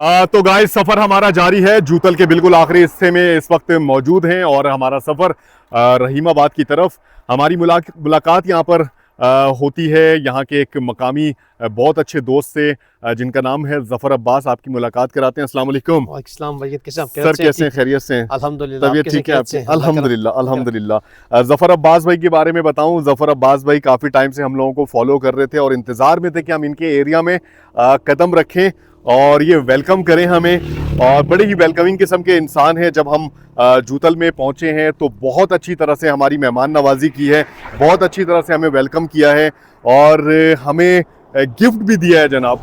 तो गाइस सफर हमारा जारी है। जूतल के बिल्कुल आखिरी हिस्से में इस वक्त मौजूद हैं और हमारा सफर रहीमाबाद की तरफ। हमारी मुलाकात यहाँ पर होती है यहाँ के एक मकामी बहुत अच्छे दोस्त से जिनका नाम है जफर अब्बास। आपकी मुलाकात कराते हैं। अस्सलाम वालेकुम वालेकुम भैया, कैसे आप? सर, कैसे हैं? खैरियत से हैं? अल्हम्दुलिल्लाह। तबीयत ठीक है आपकी? अल्हम्दुलिल्लाह अल्लाह अल्हम्दुलिल्लाह। जफर अब्बास भाई के बारे में बताऊं, जफर अब्बास भाई काफ़ी टाइम से हम लोगों को फॉलो कर रहे थे और इंतज़ार में थे कि हम इनके एरिया में कदम रखें और ये वेलकम करें हमें। और बड़े ही वेलकमिंग किस्म के इंसान हैं। जब हम जूतल में पहुंचे हैं तो बहुत अच्छी तरह से हमारी मेहमान नवाजी की है, बहुत अच्छी तरह से हमें वेलकम किया है और हमें गिफ्ट भी दिया है जनाब।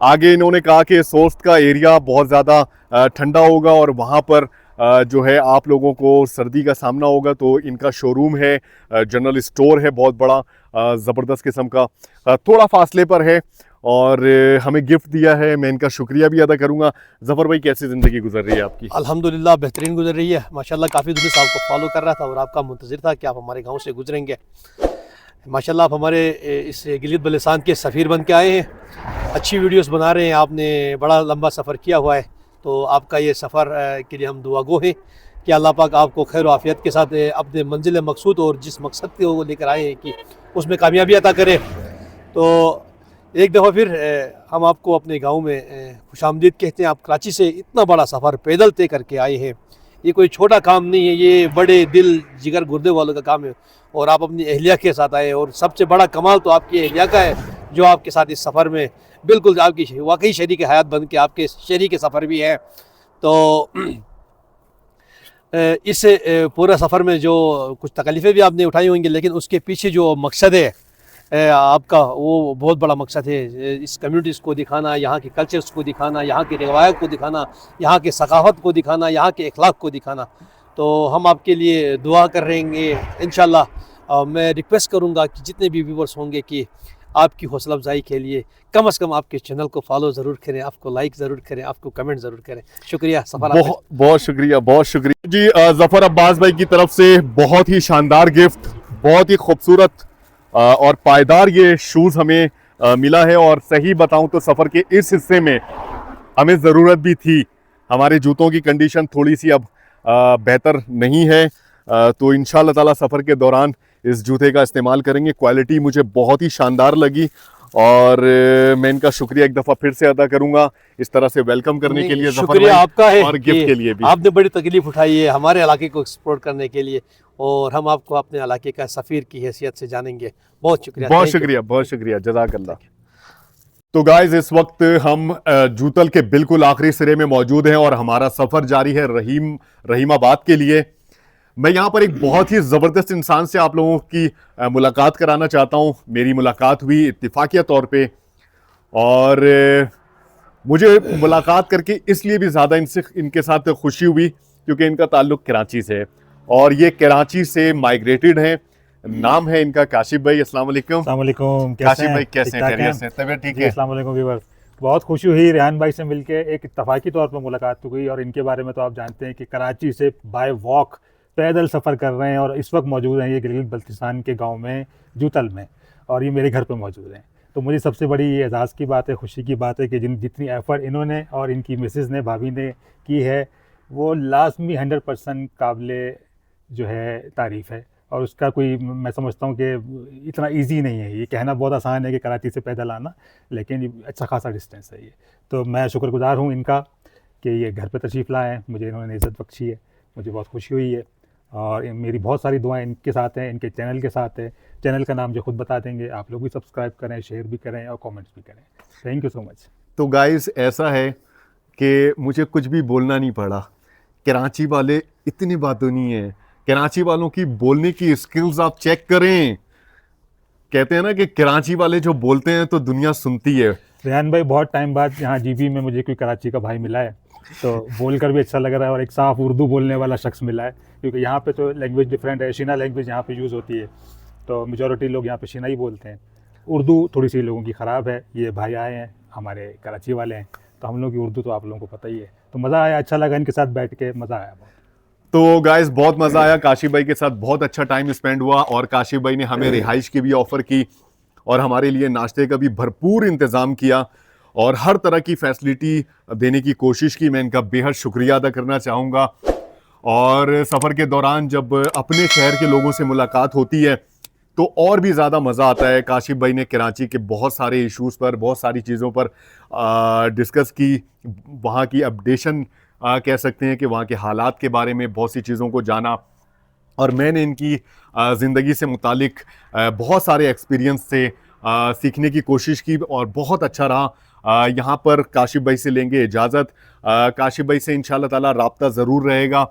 आगे इन्होंने कहा कि सोस्ट का एरिया बहुत ज़्यादा ठंडा होगा और वहाँ पर जो है आप लोगों को सर्दी का सामना होगा, तो इनका शोरूम है, जनरल स्टोर है बहुत बड़ा, ज़बरदस्त किस्म का, थोड़ा फासले पर है और हमें गिफ्ट दिया है। मैं इनका शुक्रिया भी अदा करूंगा। जफ़र भाई, कैसी ज़िंदगी गुजर रही है आपकी? अल्हम्दुलिल्लाह बेहतरीन गुजर रही है माशाल्लाह। काफ़ी दिनों से आपको फॉलो कर रहा था और आपका मुंतज़िर था कि आप हमारे गांव से गुजरेंगे। माशाल्लाह आप हमारे इस गिलिद बल्तिस्तान के सफ़ीर बन के आए हैं। अच्छी वीडियोस बना रहे हैं, आपने बड़ा लंबा सफ़र किया हुआ है, तो आपका ये सफ़र के लिए हम दुआगो हैं कि अल्लाह पाक आपको खैर आफ़ियत के साथ अपने मंजिल मकसूद और जिस मकसद के वो लेकर आए हैं कि उसमें कामयाबी अता करे। तो एक दफ़ा फिर हम आपको अपने गांव में खुशामदीद कहते हैं। आप कराची से इतना बड़ा सफ़र पैदल तय करके आए हैं, ये कोई छोटा काम नहीं है, ये बड़े दिल जिगर गुर्दे वालों का काम है और आप अपनी अहलिया के साथ आए। और सबसे बड़ा कमाल तो आपकी अहलिया का है जो आपके साथ इस सफ़र में बिल्कुल आपकी वाकई शरीक हयात बन के आपके शरीक सफ़र भी है। तो इस पूरा सफ़र में जो कुछ तकलीफ़ें भी आपने उठाई होंगी, लेकिन उसके पीछे जो मकसद है आपका, वो बहुत बड़ा मकसद है। इस कम्युनिटीज़ को दिखाना, यहाँ के कल्चर्स को दिखाना, यहाँ की रिवायत को दिखाना, यहाँ के सकाफ़त को दिखाना, यहाँ के अखलाक को दिखाना। तो हम आपके लिए दुआ कर रहेंगे इंशाल्लाह। मैं रिक्वेस्ट करूँगा कि जितने भी व्यूवर्स होंगे कि आपकी हौसला अफजाई के लिए कम से कम आपके चैनल को फॉलो ज़रूर करें, आपको लाइक ज़रूर करें, आपको कमेंट ज़रूर करें। शुक्रिया सफ़र। बहुत बहुत शुक्रिया, बहुत शुक्रिया जी। जफ़र अब्बास भाई की तरफ से बहुत ही शानदार गिफ्ट, बहुत ही खूबसूरत और पायदार ये शूज़ हमें मिला है। और सही बताऊं तो सफ़र के इस हिस्से में हमें ज़रूरत भी थी। हमारे जूतों की कंडीशन थोड़ी सी अब बेहतर नहीं है, तो इंशाअल्लाह ताला सफ़र के दौरान इस जूते का इस्तेमाल करेंगे। क्वालिटी मुझे बहुत ही शानदार लगी और मैं इनका शुक्रिया एक दफ़ा फिर से अदा करूंगा इस तरह से वेलकम करने के लिए। शुक्रिया आपका है और गिफ्ट के लिए भी आपने बड़ी तकलीफ उठाई है हमारे इलाके को एक्सप्लोर करने के लिए और हम आपको अपने इलाके का सफ़ीर की हैसियत से जानेंगे। बहुत शुक्रिया, बहुत शुक्रिया, बहुत शुक्रिया, जज़ाकल्लाह। तो गाइज इस वक्त हम जूतल के बिल्कुल आखिरी सिरे में मौजूद हैं और हमारा सफ़र जारी है रहीमाबाद के लिए। मैं यहाँ पर एक बहुत ही ज़बरदस्त इंसान से आप लोगों की मुलाकात कराना चाहता हूँ। मेरी मुलाकात हुई इत्तिफाकिया तौर पे और मुझे मुलाकात करके इसलिए भी ज़्यादा इनके साथ खुशी हुई क्योंकि इनका ताल्लुक़ कराची से है और ये कराची से माइग्रेटेड हैं। नाम है इनका काशिफ भाई। अस्सलाम वालेकुम। अस्सलाम वालेकुम। काशिफ भाई, कैसे हैं? खैरियत से? तबीयत ठीक है? अस्सलाम वालेकुम व्यूअर्स। बहुत खुशी हुई रेहान भाई से मिलके, एक इत्तफाकी तौर पर मुलाकात हुई और इनके बारे में तो आप जानते हैं कि कराची से बाय वॉक पैदल सफ़र कर रहे हैं और इस वक्त मौजूद हैं ये गिलगित बल्तिस्तान के गांव में जूतल में और ये मेरे घर पर मौजूद हैं। तो मुझे सबसे बड़ी ये एजाज़ की बात है, खुशी की बात है कि जितनी एफ़र्ट इन्होंने और इनकी मिसेज़ ने, भाभी ने की है, वो लाजमी 100% काबिले जो है तारीफ़ है। और उसका कोई, मैं समझता हूँ कि इतना इजी नहीं है। ये कहना बहुत आसान है कि कराची से पैदल आना, लेकिन अच्छा खासा डिस्टेंस है ये। तो मैं शुक्रगुजार हूँ इनका कि ये घर पे तशरीफ़ लाए हैं, मुझे इन्होंने इज़्ज़त बख्शी है, मुझे बहुत खुशी हुई है और मेरी बहुत सारी दुआएं इनके साथ हैं, इनके चैनल के साथ है। चैनल का नाम जो खुद बता देंगे, आप लोग भी सब्सक्राइब करें, शेयर भी करें और कमेंट्स भी करें। Thank you so much. तो गाइस ऐसा है कि मुझे कुछ भी बोलना नहीं पड़ा। कराची वाले इतनी बातों नहीं है, कराची वालों की बोलने की स्किल्स आप चेक करें। कहते हैं ना कि कराची वाले जो बोलते हैं तो दुनिया सुनती है। रेहान भाई, बहुत टाइम बाद यहाँ जीबी में मुझे कोई कराची का भाई मिला है, तो बोलकर भी अच्छा लग रहा है और एक साफ उर्दू बोलने वाला शख्स मिला है, क्योंकि यहाँ पे तो लैंग्वेज डिफरेंट है। शीना लैंग्वेज यहाँ पे यूज़ होती है, तो मेजॉरिटी लोग यहाँ पे शीना ही बोलते हैं। उर्दू थोड़ी सी लोगों की ख़राब है। ये भाई आए हैं, हमारे कराची वाले हैं, तो हम लोग की उर्दू तो आप लोगों को पता ही है। तो मज़ा आया, अच्छा लगा इनके साथ बैठ के, मज़ा आया बहुत। तो गाइस बहुत मज़ा आया, काशिफ भाई के साथ बहुत अच्छा टाइम स्पेंड हुआ और काशिफ भाई ने हमें रिहाइश की भी ऑफ़र की और हमारे लिए नाश्ते का भी भरपूर इंतज़ाम किया। और हर तरह की फैसिलिटी देने की कोशिश की। मैं इनका बेहद शुक्रिया अदा करना चाहूँगा। और सफ़र के दौरान जब अपने शहर के लोगों से मुलाकात होती है तो और भी ज़्यादा मज़ा आता है। काशिफ भाई ने कराची के बहुत सारे इश्यूज़ पर, बहुत सारी चीज़ों पर डिस्कस की, वहाँ की अपडेशन कह सकते हैं कि वहाँ के हालात के बारे में बहुत सी चीज़ों को जाना। और मैंने इनकी ज़िंदगी से मुतालिक बहुत सारे एक्सपीरियंस से सीखने की कोशिश की और बहुत अच्छा रहा। यहाँ पर काशिफ भाई से लेंगे इजाज़त। काशिफ भाई से इंशाल्लाह ताला राब्ता ज़रूर रहेगा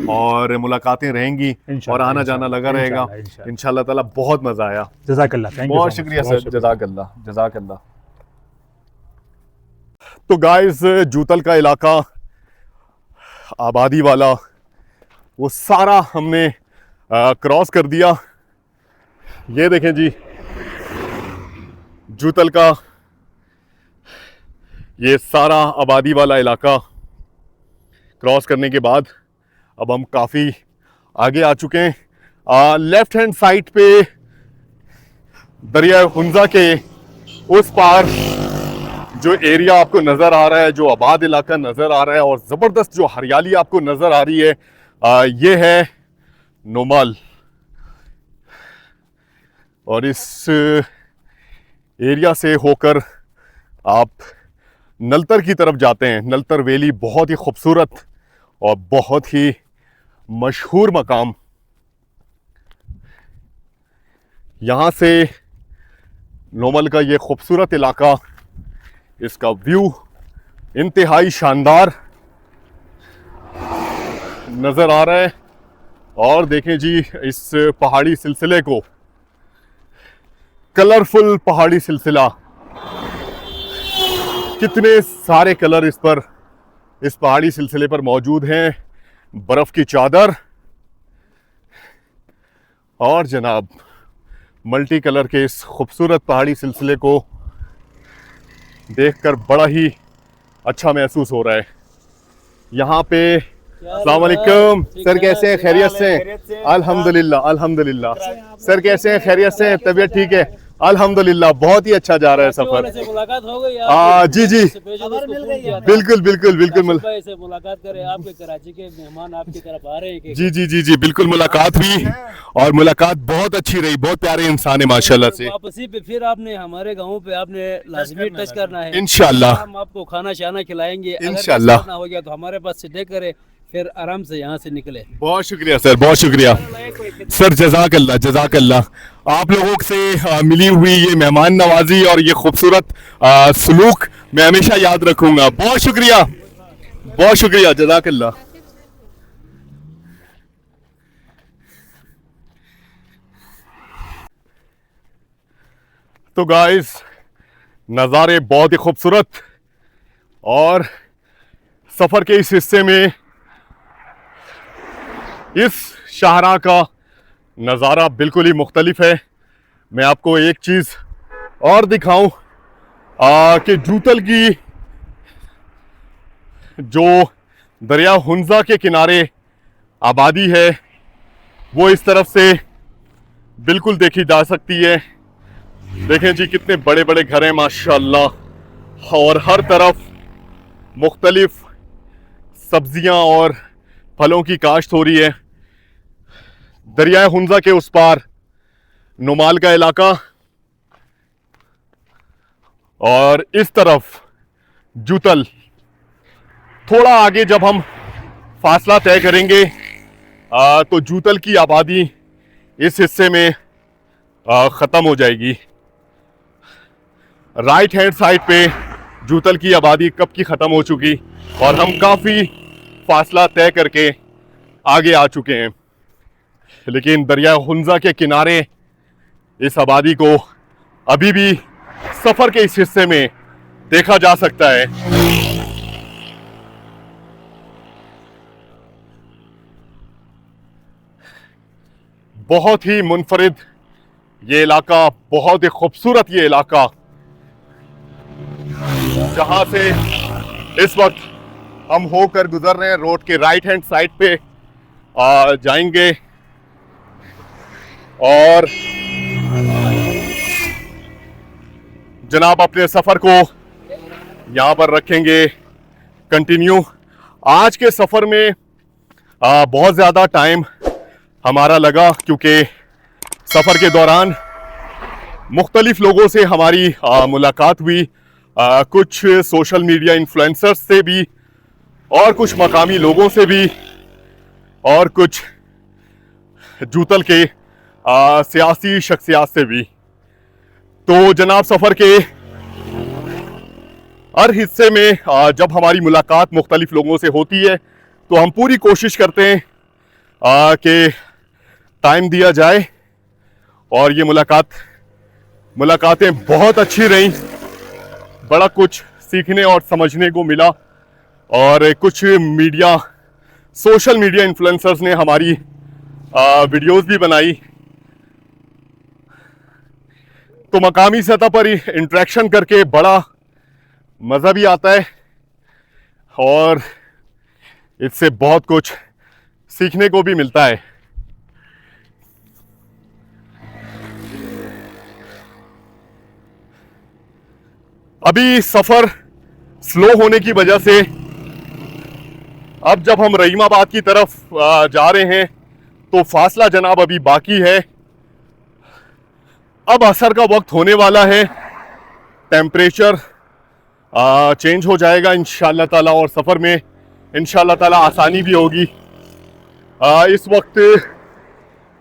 और मुलाकातें रहेंगी और आना जाना लगा रहेगा इंशाल्लाह ताला। बहुत मज़ा आया। जज़ाकल्लाह, थैंक यू, बहुत शुक्रिया सर। जज़ाकल्लाह जज़ाकल्लाह। तो गाइस, जूतल का इलाका आबादी वाला वो सारा हमने क्रॉस कर दिया। ये देखें जी, जूतल का ये सारा आबादी वाला इलाका क्रॉस करने के बाद अब हम काफ़ी आगे आ चुके हैं। लेफ्ट हैंड साइड पे दरिया हुंजा के उस पार जो एरिया आपको नज़र आ रहा है, जो आबाद इलाका नज़र आ रहा है और ज़बरदस्त जो हरियाली आपको नज़र आ रही है, ये है नोमाल। और इस एरिया से होकर आप नलतर की तरफ जाते हैं। नलतर वैली बहुत ही खूबसूरत और बहुत ही मशहूर मकाम। यहाँ से नोमाल का ये खूबसूरत इलाका, इसका व्यू इंतहाई शानदार नज़र आ रहा है। और देखें जी इस पहाड़ी सिलसिले को, कलरफुल पहाड़ी सिलसिला, कितने सारे कलर इस पहाड़ी सिलसिले पर मौजूद हैं। बर्फ की चादर और जनाब मल्टी कलर के इस खूबसूरत पहाड़ी सिलसिले को देखकर बड़ा ही अच्छा महसूस हो रहा है। यहाँ पे अस्सलाम वालेकुम सर, कैसे हैं? खैरियत से? अल्हम्दुलिल्लाह अल्हम्दुलिल्लाह। सर कैसे हैं? खैरियत से? तबीयत ठीक है? अल्हम्दुलिल्लाह, बहुत ही अच्छा जा रहा है सफर। मुलाकात हो गई जी जी, बिल्कुल बिल्कुल बिल्कुल। मुलाकात करें, आपके कराची के मेहमान आपकी तरफ आ रहे हैं। जी जी जी जी, बिल्कुल मुलाकात हुई और मुलाकात बहुत अच्छी रही। बहुत प्यारे इंसान है माशाल्लाह से। वापसी पे फिर आपने हमारे गाँव पे आपने लाजमी टच करना है इंशाल्लाह। हम आपको खाना शाना खिलाएंगे। इंशाल्लाह। अगर हो गया तो हमारे पास से डे करे, फिर आराम से यहाँ से निकले। बहुत शुक्रिया सर, बहुत शुक्रिया सर। जज़ाकल्लाह जज़ाकल्लाह। आप लोगों से मिली हुई ये मेहमान नवाजी और ये खूबसूरत सलूक मैं हमेशा याद रखूंगा। बहुत शुक्रिया, बहुत शुक्रिया, जज़ाकल्लाह। तो गाइस, नज़ारे बहुत ही खूबसूरत और सफ़र के इस हिस्से में इस शाहरा का नज़ारा बिल्कुल ही मुख्तलिफ है। मैं आपको एक चीज़ और दिखाऊं कि जूतल की जो दरिया हुंजा के किनारे आबादी है वो इस तरफ से बिल्कुल देखी जा सकती है। देखें जी कितने बड़े बड़े घर हैं माशाल्लाह और हर तरफ मुख्तलिफ सब्जियां और फलों की काश्त हो रही है। दरिया हुंजा के उस पार नोमाल का इलाका और इस तरफ जूतल। थोड़ा आगे जब हम फासला तय करेंगे तो जूतल की आबादी इस हिस्से में ख़त्म हो जाएगी। राइट हैंड साइड पे जूतल की आबादी कब की ख़त्म हो चुकी और हम काफ़ी फासला तय करके आगे आ चुके हैं। लेकिन दरिया हुंजा के किनारे इस आबादी को अभी भी सफ़र के इस हिस्से में देखा जा सकता है। बहुत ही मुनफरिद ये इलाका, बहुत ही खूबसूरत ये इलाका, जहां से इस वक्त हम होकर गुजर रहे हैं। रोड के राइट हैंड साइड पे जाएंगे और जनाब अपने सफ़र को यहाँ पर रखेंगे कंटिन्यू। आज के सफ़र में बहुत ज़्यादा टाइम हमारा लगा, क्योंकि सफ़र के दौरान मुख्तलिफ लोगों से हमारी मुलाकात हुई, कुछ सोशल मीडिया इन्फ्लुएंसर्स से भी और कुछ मकामी लोगों से भी और कुछ जूतल के सियासी शख्सियात से भी। तो जनाब, सफ़र के हर हिस्से में जब हमारी मुलाकात मुख्तलिफ लोगों से होती है तो हम पूरी कोशिश करते हैं कि टाइम दिया जाए, और ये मुलाकातें बहुत अच्छी रहीं। बड़ा कुछ सीखने और समझने को मिला, और कुछ सोशल मीडिया इन्फ्लुएंसर्स ने हमारी वीडियोस भी बनाई। तो मकामी सतह पर इंटरेक्शन करके बड़ा मज़ा भी आता है, और इससे बहुत कुछ सीखने को भी मिलता है। अभी सफ़र स्लो होने की वजह से अब जब हम रहीमाबाद की तरफ जा रहे हैं तो फासला जनाब अभी बाकी है। अब असर का वक्त होने वाला है, टेम्परेचर चेंज हो जाएगा इंशाअल्लाह ताला, और सफ़र में इंशाअल्लाह ताला आसानी भी होगी। इस वक्त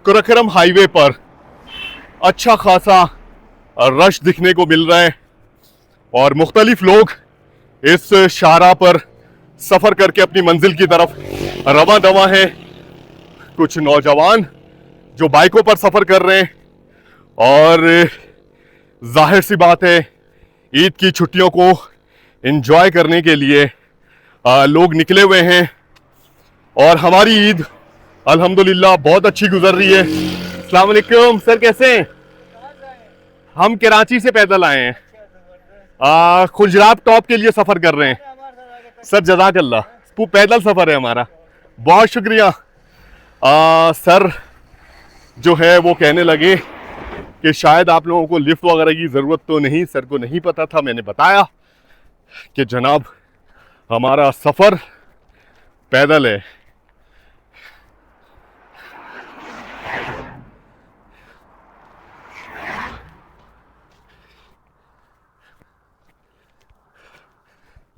कुरकरम हाईवे पर अच्छा खासा रश दिखने को मिल रहा है, और मुख्तलिफ लोग इस शाहराह पर सफ़र करके अपनी मंजिल की तरफ रवां दवा हैं। कुछ नौजवान जो बाइकों पर सफ़र कर रहे हैं, और जाहिर सी बात है ईद की छुट्टियों को एंजॉय करने के लिए लोग निकले हुए हैं। और हमारी ईद अल्हम्दुलिल्लाह बहुत अच्छी गुजर रही है। अस्सलाम वालेकुम सर, कैसे हैं? हम कराची से पैदल आए हैं, खुजराब टॉप के लिए सफ़र कर रहे हैं सर। जज़ाकल्लाह, पैदल सफ़र है हमारा, बहुत शुक्रिया। सर जो है वो कहने लगे कि शायद आप लोगों को लिफ्ट वगैरह की ज़रूरत तो नहीं। सर को नहीं पता था, मैंने बताया कि जनाब हमारा सफ़र पैदल है।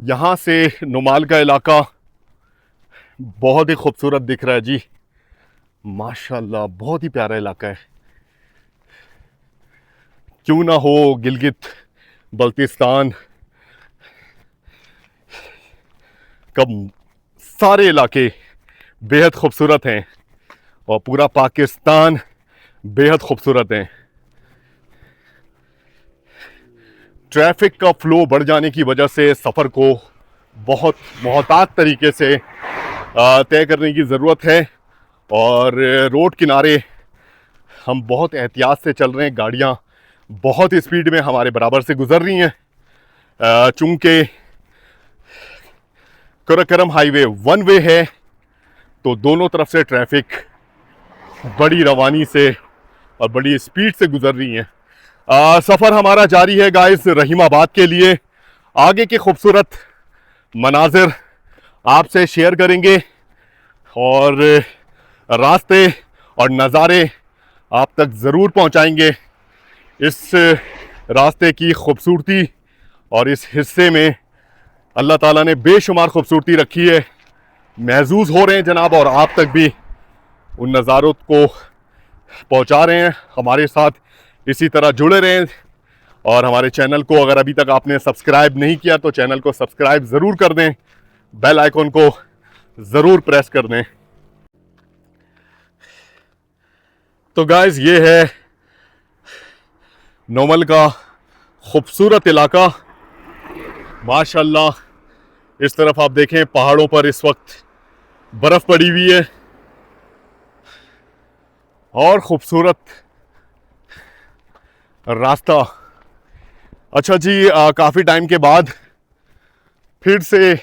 यहाँ से नुमाल का इलाका बहुत ही खूबसूरत दिख रहा है जी, माशाल्लाह बहुत ही प्यारा इलाका है। क्यों ना हो गिलगित बल्तिस्तान कब सारे इलाके बेहद खूबसूरत हैं, और पूरा पाकिस्तान बेहद खूबसूरत है। ट्रैफिक का फ्लो बढ़ जाने की वजह से सफ़र को बहुत मोहतात तरीके से तय करने की ज़रूरत है, और रोड किनारे हम बहुत एहतियात से चल रहे हैं। गाड़ियाँ बहुत स्पीड में हमारे बराबर से गुज़र रही हैं। चूँकि कुरकरम हाईवे वन वे है तो दोनों तरफ से ट्रैफिक बड़ी रवानी से और बड़ी स्पीड से गुज़र रही है। सफ़र हमारा जारी है गाइस रहीमाबाद के लिए। आगे के खूबसूरत मनाजिर आपसे शेयर करेंगे, और रास्ते और नज़ारे आप तक ज़रूर पहुंचाएंगे। इस रास्ते की खूबसूरती और इस हिस्से में अल्लाह ताला ने बेशुमार खूबसूरती रखी है, महसूस हो रहे हैं जनाब, और आप तक भी उन नज़ारों को पहुंचा रहे हैं। हमारे साथ इसी तरह जुड़े रहें, और हमारे चैनल को अगर अभी तक आपने सब्सक्राइब नहीं किया तो चैनल को सब्सक्राइब ज़रूर कर दें, बेल आइकन को ज़रूर प्रेस कर दें। तो गाइस ये है नोमल का खूबसूरत इलाका, माशाल्लाह। इस तरफ आप देखें पहाड़ों पर इस वक्त बर्फ़ पड़ी हुई है, और खूबसूरत रास्ता। अच्छा जी, काफ़ी टाइम के बाद फिर से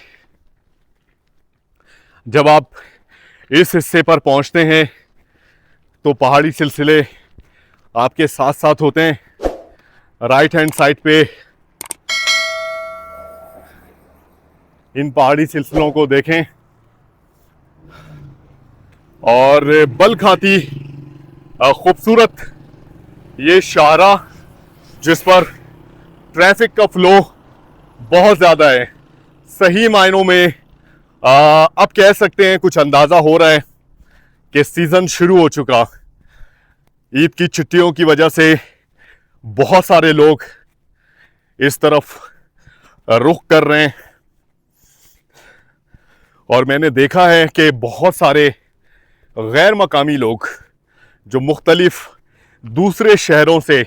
जब आप इस हिस्से पर पहुंचते हैं तो पहाड़ी सिलसिले आपके साथ साथ होते हैं। राइट हैंड साइड पे इन पहाड़ी सिलसिलों को देखें और बल खाती खूबसूरत ये शाहरा जिस पर ट्रैफिक का फ्लो बहुत ज़्यादा है। सही मायनों में अब कह सकते हैं कुछ अंदाज़ा हो रहा है कि सीज़न शुरू हो चुका। ईद की छुट्टियों की वजह से बहुत सारे लोग इस तरफ रुख कर रहे हैं और मैंने देखा है कि बहुत सारे गैर मकामी लोग जो मुख्तलिफ दूसरे शहरों से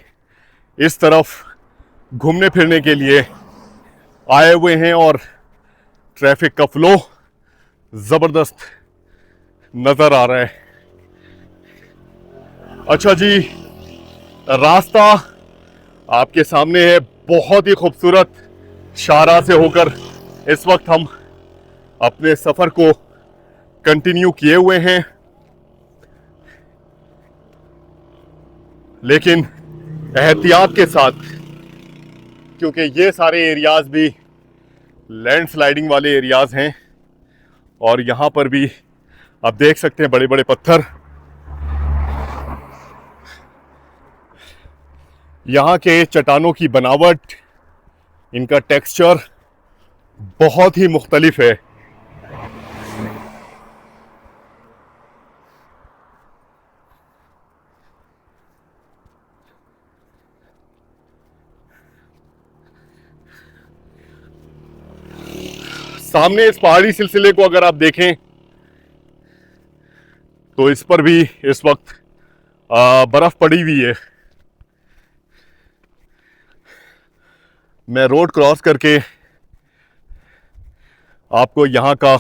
इस तरफ घूमने फिरने के लिए आए हुए हैं और ट्रैफिक का फ्लो ज़बरदस्त नज़र आ रहा है। अच्छा जी, रास्ता आपके सामने है, बहुत ही खूबसूरत शाहरा से होकर इस वक्त हम अपने सफ़र को कंटिन्यू किए हुए हैं, लेकिन एहतियात के साथ, क्योंकि ये सारे एरियाज़ भी लैंडस्लाइडिंग वाले एरियाज़ हैं और यहाँ पर भी आप देख सकते हैं बड़े बड़े पत्थर। यहाँ के चट्टानों की बनावट, इनका टेक्सचर बहुत ही मुख्तलिफ है। सामने इस पहाड़ी सिलसिले को अगर आप देखें तो इस पर भी इस वक्त बर्फ पड़ी हुई है। मैं रोड क्रॉस करके आपको यहाँ का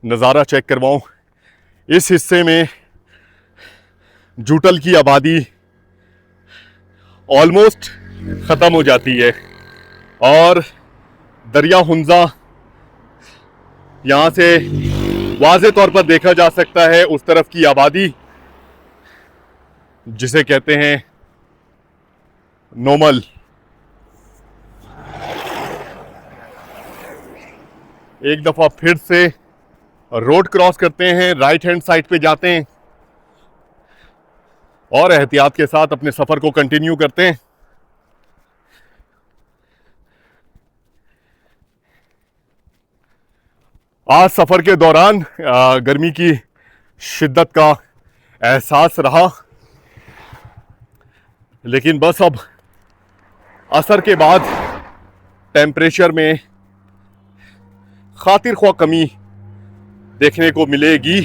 नज़ारा चेक करवाऊँ। इस हिस्से में जूटल की आबादी ऑलमोस्ट ख़त्म हो जाती है और दरिया हुंजा यहाँ से वाज़े तौर पर देखा जा सकता है। उस तरफ की आबादी जिसे कहते हैं नोमल, एक दफ़ा फिर से रोड क्रॉस करते हैं, राइट हैंड साइड पे जाते हैं और एहतियात के साथ अपने सफ़र को कंटिन्यू करते हैं। आज सफ़र के दौरान गर्मी की शिद्दत का एहसास रहा, लेकिन बस अब असर के बाद टेम्परेचर में खातिर ख्वाह कमी देखने को मिलेगी,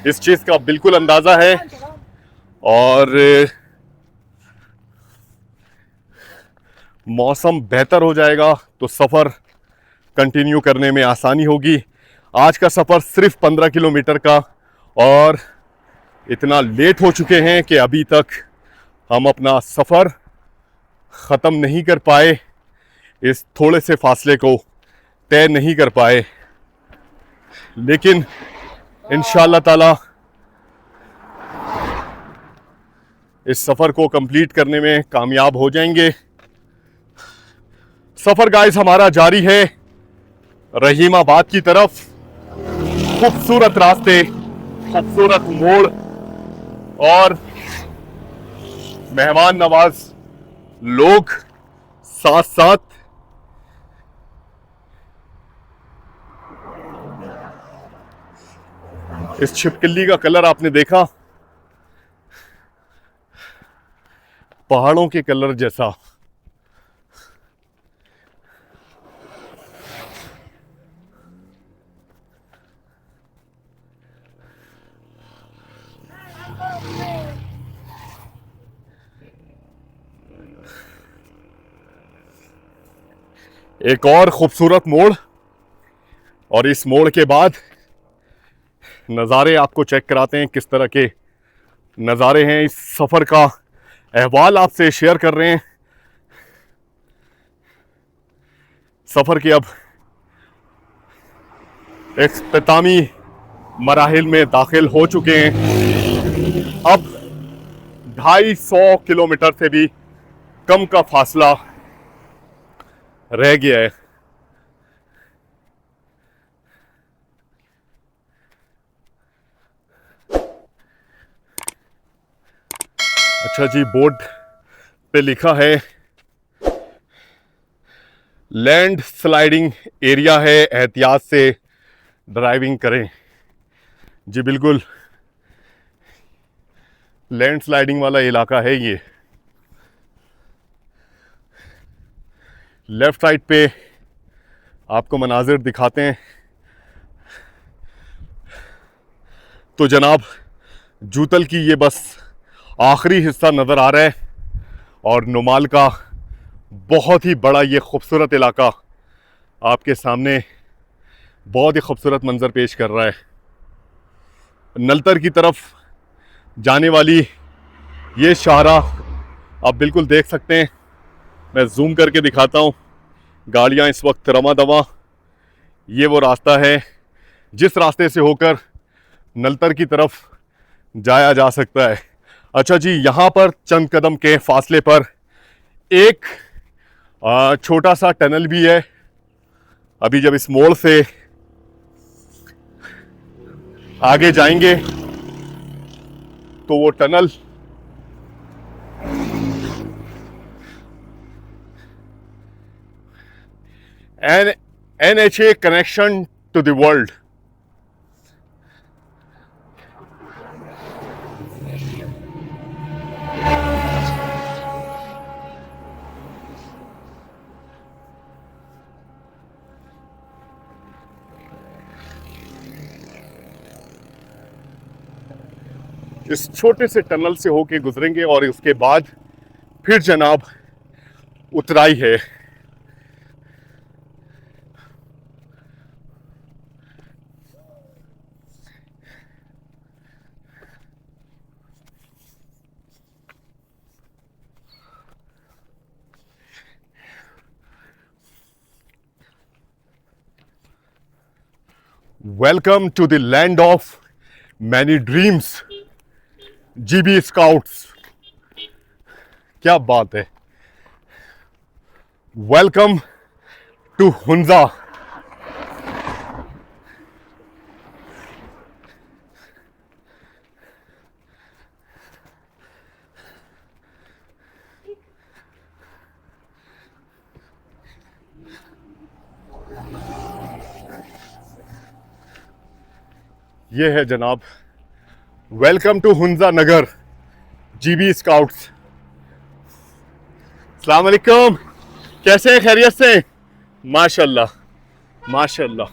इस चीज़ का बिल्कुल अंदाज़ा है। और मौसम बेहतर हो जाएगा तो सफ़र कंटिन्यू करने में आसानी होगी। आज का सफ़र सिर्फ 15 किलोमीटर का और इतना लेट हो चुके हैं कि अभी तक हम अपना सफ़र ख़त्म नहीं कर पाए, इस थोड़े से फासले को तय नहीं कर पाए, लेकिन इंशाअल्लाह ताला इस सफ़र को कंप्लीट करने में कामयाब हो जाएंगे। सफ़र गाइस हमारा जारी है रहीमाबाद की तरफ। खूबसूरत रास्ते, खूबसूरत मोड़ और मेहमान नवाज लोग साथ साथ। इस छिपकली का कलर आपने देखा, पहाड़ों के कलर जैसा। एक और खूबसूरत मोड़ और इस मोड़ के बाद नज़ारे आपको चेक कराते हैं, किस तरह के नज़ारे हैं। इस सफ़र का अहवाल आपसे शेयर कर रहे हैं। सफ़र के अब इख्तितामी मराहिल में दाखिल हो चुके हैं। अब 250 किलोमीटर से भी कम का फासला रह गया है। अच्छा जी, बोर्ड पे लिखा है लैंड स्लाइडिंग एरिया है, एहतियात से ड्राइविंग करें। जी बिल्कुल, लैंड स्लाइडिंग वाला इलाका है ये। लेफ्ट साइड पे आपको मनाजिर दिखाते हैं तो जनाब जूतल की ये बस आखिरी हिस्सा नज़र आ रहा है और नुमाल का बहुत ही बड़ा ये खूबसूरत इलाका आपके सामने बहुत ही खूबसूरत मंजर पेश कर रहा है। नलतर की तरफ जाने वाली ये शाहराह आप बिल्कुल देख सकते हैं। मैं जूम करके दिखाता हूँ, गाड़ियाँ इस वक्त रवा दवा। ये वो रास्ता है जिस रास्ते से होकर नलतर की तरफ जाया जा सकता है। अच्छा जी, यहाँ पर चंद कदम के फासले पर एक छोटा सा टनल भी है। अभी जब इस मोड़ से आगे जाएंगे तो वो tunnel NHA connection to the world. इस छोटे से टनल से होके गुजरेंगे और उसके बाद फिर जनाब उतराई है। Welcome to the land of many dreams, GB scouts. क्या बात है। Welcome to Hunza. ये है जनाब welcome to Hunza Nagar, GB scouts. अस्सलाम वालेकुम, कैसे हैं? खैरियत से? माशाल्लाह माशाल्लाह।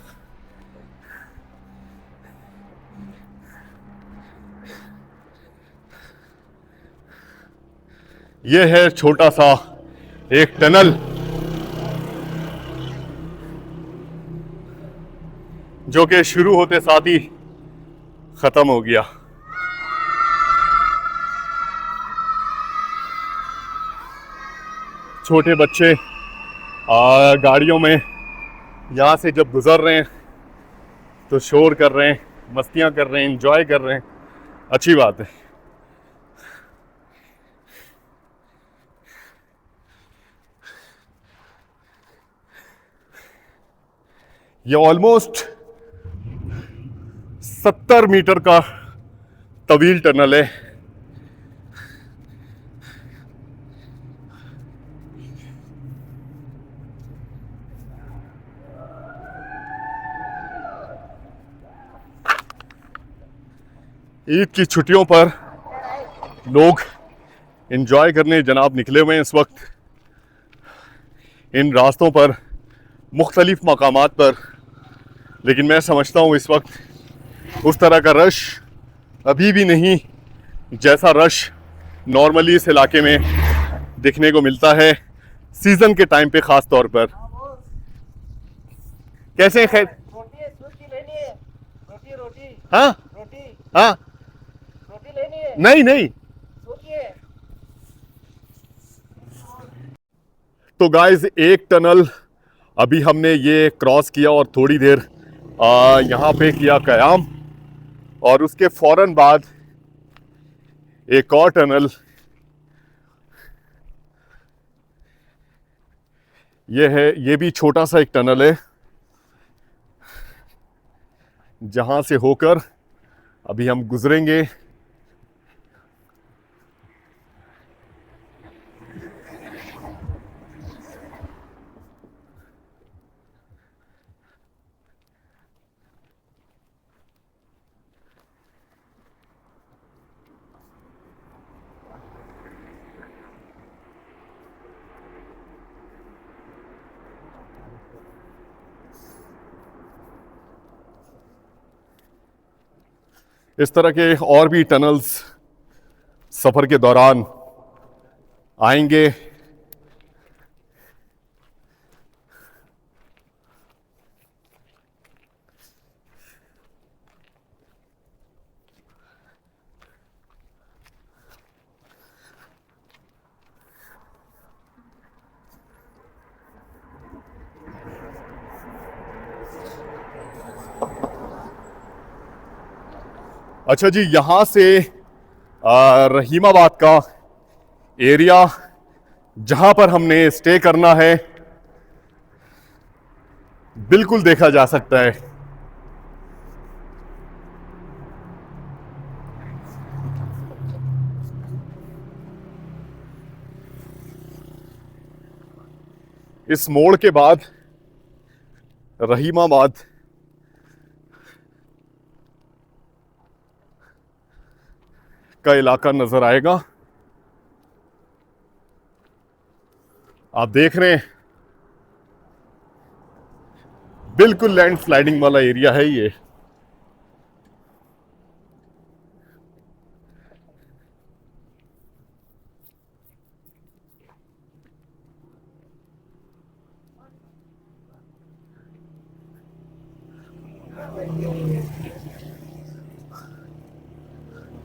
ये है छोटा सा एक टनल जो कि शुरू होते साथ ही खत्म हो गया। छोटे बच्चे गाड़ियों में यहाँ से जब गुजर रहे हैं तो शोर कर रहे हैं, मस्तियाँ कर रहे हैं, एंजॉय कर रहे हैं। अच्छी बात है। ये ऑलमोस्ट 70 मीटर का तवील टनल है। ईद की छुट्टियों पर लोग एंजॉय करने जनाब निकले हुए हैं इस वक्त इन रास्तों पर, मुख्तलिफ मकामात पर। लेकिन मैं समझता हूँ इस वक्त उस तरह का रश अभी भी नहीं जैसा रश नॉर्मली इस इलाके में दिखने को मिलता है सीज़न के टाइम पे ख़ास तौर पर। कैसे? खैर, रोटी लेनी है? रोटी हाँ रोटी हाँ, रोटी लेनी है? नहीं नहीं। सोचिए। तो गाइस, एक टनल अभी हमने ये क्रॉस किया और थोड़ी देर यहाँ पे किया क़याम, और उसके फ़ौरन बाद एक और टनल ये है। ये भी छोटा सा एक टनल है जहाँ से होकर अभी हम गुजरेंगे। इस तरह के और भी टनल्स सफ़र के दौरान आएंगे। अच्छा जी, यहाँ से रहीमाबाद का एरिया जहाँ पर हमने स्टे करना है बिल्कुल देखा जा सकता है। इस मोड़ के बाद रहीमाबाद का इलाका नजर आएगा। आप देख रहे हैं बिल्कुल लैंडस्लाइडिंग वाला एरिया है ये।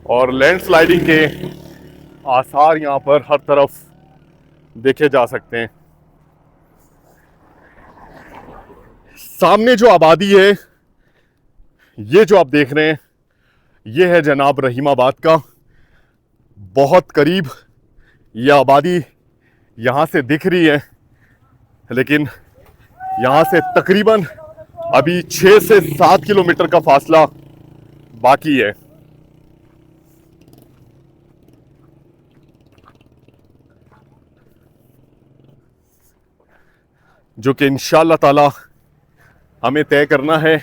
और लैंडस्लाइडिंग के आसार यहां पर हर तरफ देखे जा सकते हैं। सामने जो आबादी है, ये जो आप देख रहे हैं, ये है जनाब रहीमाबाद का। बहुत करीब ये आबादी यहां से दिख रही है, लेकिन यहां से तकरीबन अभी 6 से 7 किलोमीटर का फासला बाकी है। जो कि इंशाअल्लाह ताला हमें तय करना है।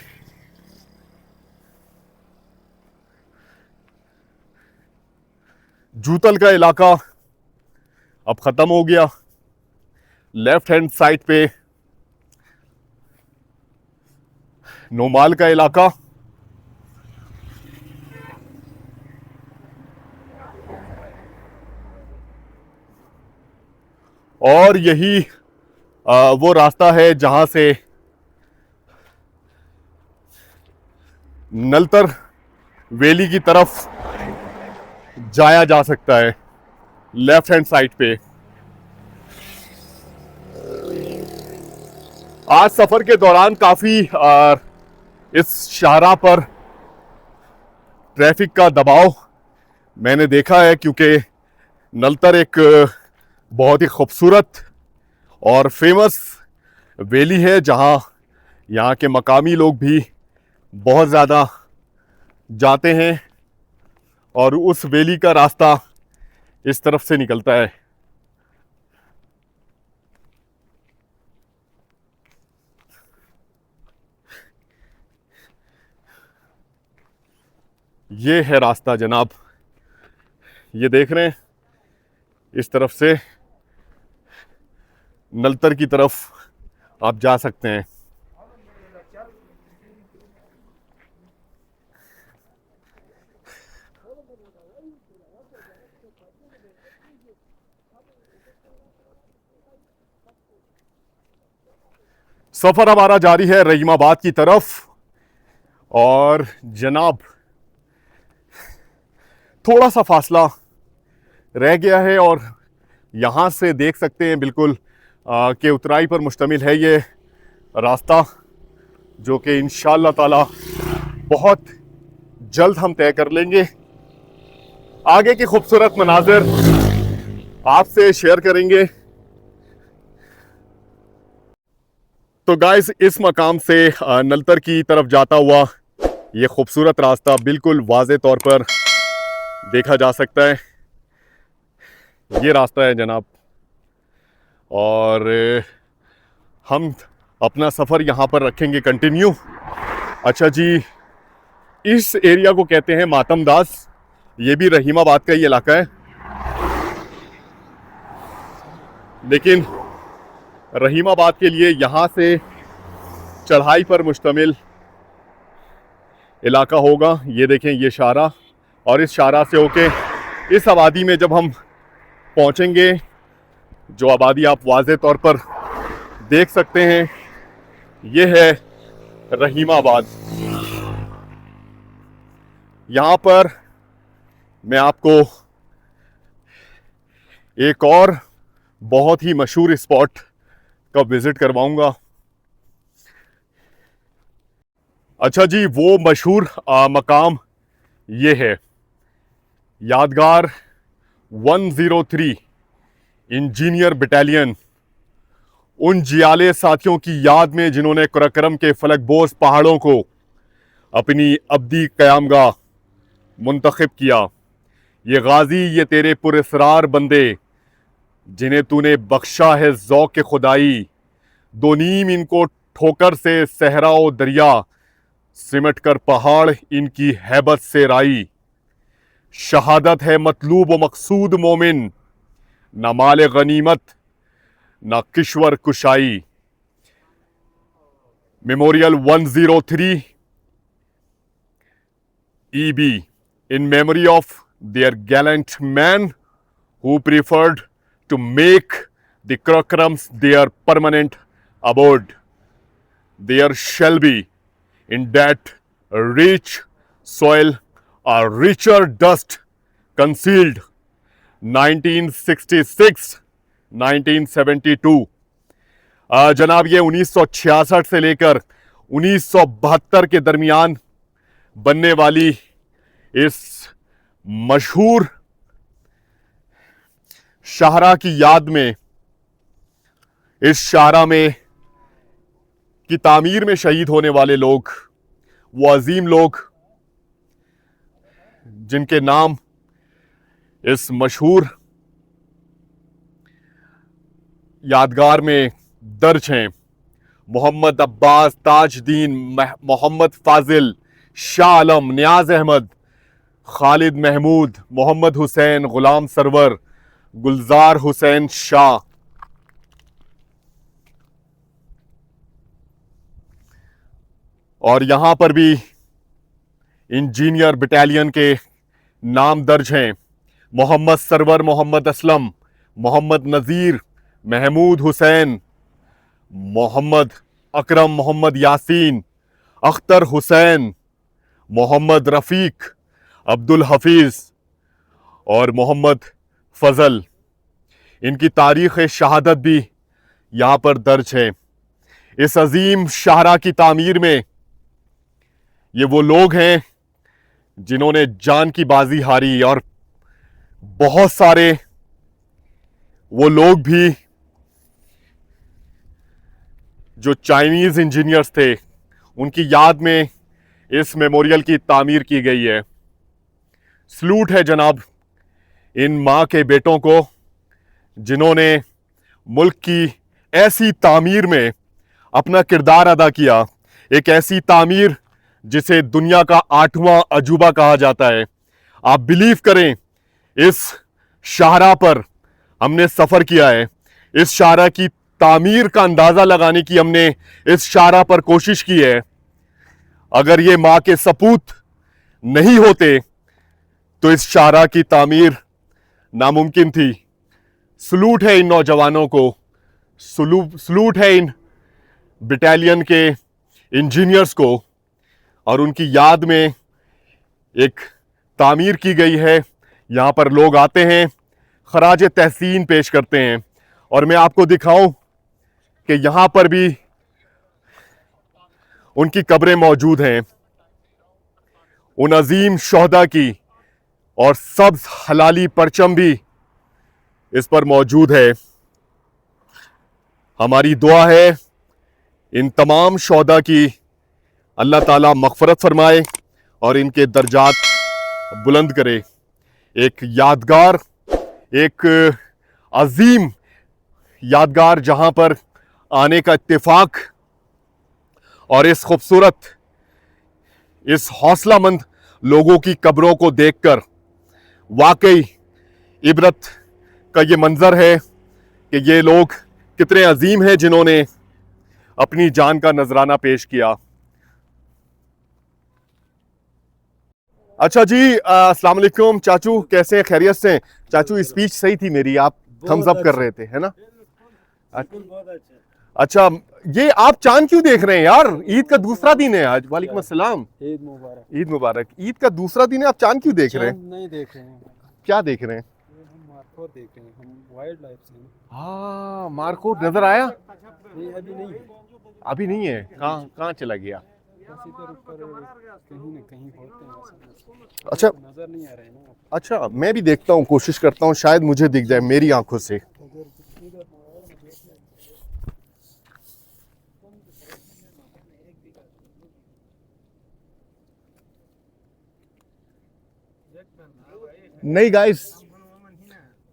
जूतल का इलाका अब खत्म हो गया। लेफ्ट हैंड साइड पे नोमाल का इलाका, और यही वो रास्ता है जहां से नलतर वैली की तरफ जाया जा सकता है। लेफ्ट हैंड साइड पे आज सफर के दौरान काफी इस शाहराह पर ट्रैफिक का दबाव मैंने देखा है, क्योंकि नलतर एक बहुत ही खूबसूरत और फेमस वैली है जहां यहाँ के मकामी लोग भी बहुत ज़्यादा जाते हैं, और उस वैली का रास्ता इस तरफ से निकलता है। ये है रास्ता जनाब, ये देख रहे हैं, इस तरफ से नलतर की तरफ आप जा सकते हैं। सफर हमारा जारी है रहीमाबाद की तरफ, और जनाब थोड़ा सा फासला रह गया है, और यहाँ से देख सकते हैं बिल्कुल कि उतराई पर मुश्तमिल है ये रास्ता, जो कि इंशाअल्लाह ताला बहुत जल्द हम तय कर लेंगे। आगे के खूबसूरत मनाजिर आपसे शेयर करेंगे। तो गाइस, इस मकाम से नलतर की तरफ जाता हुआ ये खूबसूरत रास्ता बिल्कुल वाज़े तौर पर देखा जा सकता है। ये रास्ता है जनाब, और हम अपना सफ़र यहाँ पर रखेंगे कंटिन्यू। अच्छा जी, इस एरिया को कहते हैं मातमदास, ये भी रहीमाबाद का ही इलाका है, लेकिन रहीमाबाद के लिए यहाँ से चढ़ाई पर मुश्तमिल इलाका होगा। ये देखें ये शाहरा, और इस शाहरा से होके इस आबादी में जब हम पहुंचेंगे, जो आबादी आप वाज़े तौर पर देख सकते हैं, ये है रहीमाबाद। यहाँ पर मैं आपको एक और बहुत ही मशहूर स्पॉट का विजिट करवाऊंगा। अच्छा जी, वो मशहूर मकाम ये है यादगार 103 इंजीनियर बटालियन। उन जियाले साथियों की याद में जिन्होंने कराकरम के फलकबोज पहाड़ों को अपनी अब्दी क़यामगाह मुंतखब किया। ये गाजी, ये तेरे पुरस्रार बंदे जिन्हें तूने बख्शा है ज़ौक़ खुदाई। दो नीम इनको ठोकर से सहरा व दरिया, सिमट कर पहाड़ इनकी हैबत से राई। शहादत है मतलूब व मकसूद मोमिन, न माल गनीमत न किश्वर कुशाई। Memorial 103 EB in memory of their gallant men who preferred to make the Karakorams their permanent abode. There shall be in that rich soil a richer dust concealed. 1966 1972 जनाब, ये 1966 से लेकर 1972 के दरमियान बनने वाली इस मशहूर शाहरा की याद में, इस शाहरा में की तामीर में शहीद होने वाले लोग, वो अजीम लोग जिनके नाम इस मशहूर यादगार में दर्ज हैं। मोहम्मद अब्बास, ताजदीन, मोहम्मद फाजिल, शाह आलम, नियाज अहमद, खालिद महमूद, मोहम्मद हुसैन, गुलाम सरवर, गुलजार हुसैन शाह। और यहां पर भी इंजीनियर बटालियन के नाम दर्ज हैं। मोहम्मद सरवर, मोहम्मद असलम, मोहम्मद नज़ीर, महमूद हुसैन, मोहम्मद अकरम, मोहम्मद यासीन, अख्तर हुसैन, मोहम्मद रफ़ीक, अब्दुल हफीज़ और मोहम्मद फजल। इनकी तारीख़ शहादत भी यहाँ पर दर्ज है। इस अजीम शाहरा की तामीर में ये वो लोग हैं जिन्होंने जान की बाजी हारी, और बहुत सारे वो लोग भी जो चाइनीज़ इंजीनियर्स थे, उनकी याद में इस मेमोरियल की तामीर की गई है। सलूट है जनाब इन माँ के बेटों को जिन्होंने मुल्क की ऐसी तामीर में अपना किरदार अदा किया, एक ऐसी तामीर जिसे दुनिया का 8वां अजूबा कहा जाता है। आप बिलीव करें, इस शाहरा पर हमने सफ़र किया है, इस शाहरा की तामीर का अंदाज़ा लगाने की हमने इस शाहरा पर कोशिश की है। अगर ये माँ के सपूत नहीं होते तो इस शाहरा की तामीर नामुमकिन थी। सलूट है इन नौजवानों को, सलूट है इन बटालियन के इंजीनियर्स को, और उनकी याद में एक तामीर की गई है। यहाँ पर लोग आते हैं, खराज तहसीन पेश करते हैं, और मैं आपको दिखाऊं कि यहाँ पर भी उनकी कब्रें मौजूद हैं, उन अजीम शोहदा की, और सब्ज हलाली परचम भी इस पर मौजूद है। हमारी दुआ है इन तमाम शोहदा की अल्लाह ताला मग़फ़िरत फरमाए और इनके दर्जात बुलंद करे। एक यादगार, एक अजीम यादगार जहां पर आने का इत्तेफाक और इस खूबसूरत, इस हौसलामंद लोगों की कब्रों को देखकर वाकई इबरत का ये मंजर है कि ये लोग कितने अजीम हैं जिन्होंने अपनी जान का नजराना पेश किया। अच्छा जी, अस्सलाम वालेकुम चाचू, कैसे हैं, खैरियत से हैं? चाचू स्पीच सही थी मेरी, आप थम्स अप कर रहे थे, है ना? अच्छा, ये आप चांद क्यों देख रहे हैं यार? ईद का दूसरा दिन है आज। वालेकुम अस्सलाम, ईद मुबारक। ईद मुबारक। ईद का दूसरा दिन है, आप चांद क्यों देख रहे हैं? नहीं देख रहे हैं, क्या देख रहे हैं? हम मार्कोर देख रहे हैं, हम वाइल्ड लाइफ से हैं। हाँ, मार्को नजर आया? नहीं अभी नहीं है, अभी नहीं है, कहाँ कहाँ चला गया? बस इधर ऊपर कहीं न कहीं होते हैं ऐसे। अच्छा नजर नहीं आ रहे हैं ना। अच्छा, मैं भी देखता हूँ, कोशिश करता हूँ शायद मुझे दिख जाए मेरी आंखों से। नहीं गाइस,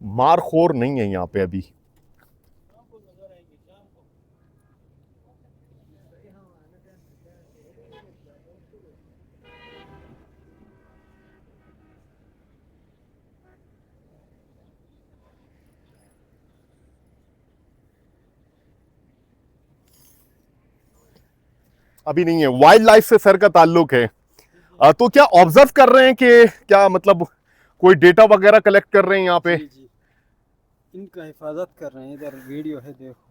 मारखोर नहीं है यहाँ पे अभी। अभी नहीं है, वाइल्ड लाइफ से सर का ताल्लुक है। तो क्या ऑब्जर्व कर रहे हैं कि क्या मतलब कोई डेटा वगैरह कलेक्ट कर रहे हैं यहाँ पे? जी जी, इनका हिफाजत कर रहे हैं। इधर वीडियो है देखो।